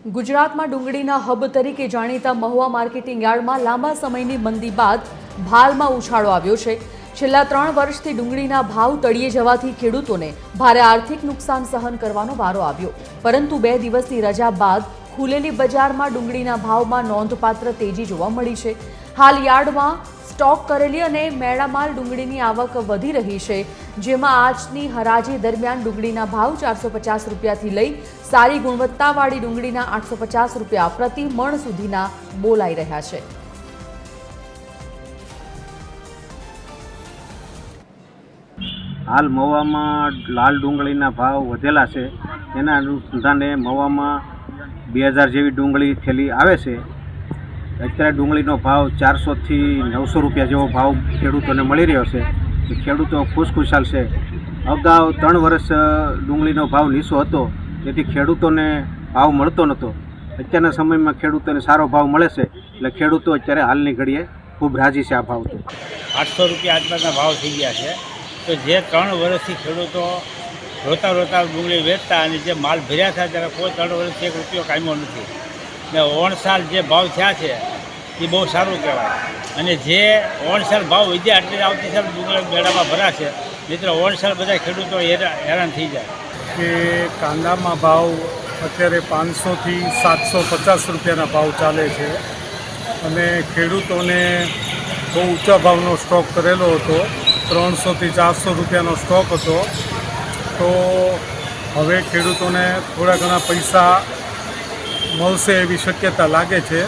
ગુજરાતમાં ડુંગળીના હબ તરીકે જાણીતા મહુવા માર્કેટિંગ યાર્ડમાં લાંબા સમયની મંદી બાદ ભાવમાં ઉછાળો આવ્યો છે। છેલ્લા 3 વર્ષથી ડુંગળીના ભાવ તળિયે જવાથી ખેડૂતોને ભારે આર્થિક નુકસાન સહન કરવાનો વારો આવ્યો, પરંતુ 2 દિવસની રજા બાદ ખુલેલી બજારમાં ડુંગળીના ભાવમાં નોંધપાત્ર તેજી જોવા મળી છે। હાલ યાર્ડમાં સ્ટોક કરેલી અને મેળામાલ ડુંગળીની આવક વધી રહી છે, જેમાં આજની હરાજી દરમિયાન ડુંગળીના ભાવ 450 રૂપિયાથી લઈ સારી ગુણવત્તાવાળી ડુંગળીના 850 રૂપિયા પ્રતિ મણ સુધીના બોલાઈ રહ્યા છે। हाल महुआ में लाल डूंगळी भाव वधेला है। एना अनुसंधाने महुआ में 2000 जेवी डूंगळी थेली आवे छे। अत्यारे डूंगळीनो भाव 400 થી 900 रुपया जेवो भाव खेडूतोने मळी रह्यो छे। खेडूतो खुशखुशाल छे। अगाऊ 3 वर्ष डूंगळीनो भाव नीचो हतो, जेथी खेडूतोने भाव मळतो नहोतो। अत्याરના સમયમાં ખેડૂતોને સારો ભાવ મળે છે, એટલે ખેડૂતો અત્યારે હાલની ઘડીએ ખૂબ રાજી છે। આ ભાવ તો 800 રૂપિયા આસપાસના ભાવ થઈ ગયા છે। તો જે 3 વર્ષથી ખેડૂતો રોતા રોતા ડુંગળી વેચતા અને જે માલ ભર્યા હતા ત્યારે કોઈ 3 વર્ષથી 1 રૂપિયો કામ્યો નથી ને ઓણસાલ જે ભાવ થયા છે એ બહુ સારું કહેવાય। અને જે ઓણસાલ ભાવ વધ્યા એટલે આવતી સાલ ડુંગળી મેળામાં ભરાશે, મિત્ર ઓણસાલ બધા ખેડૂતો હેરાન થઈ જાય। કે કાંદામાં ભાવ અત્યારે 500 થી 750 રૂપિયાના ભાવ ચાલે છે અને ખેડૂતોને બહુ ઊંચા ભાવનો સ્ટોક કરેલો હતો। 300 થી 400 રૂપિયાનો સ્ટોક હતો, તો હવે ખેડૂતોને થોડા ઘણા પૈસા મળશે એવી શક્યતા લાગે છે।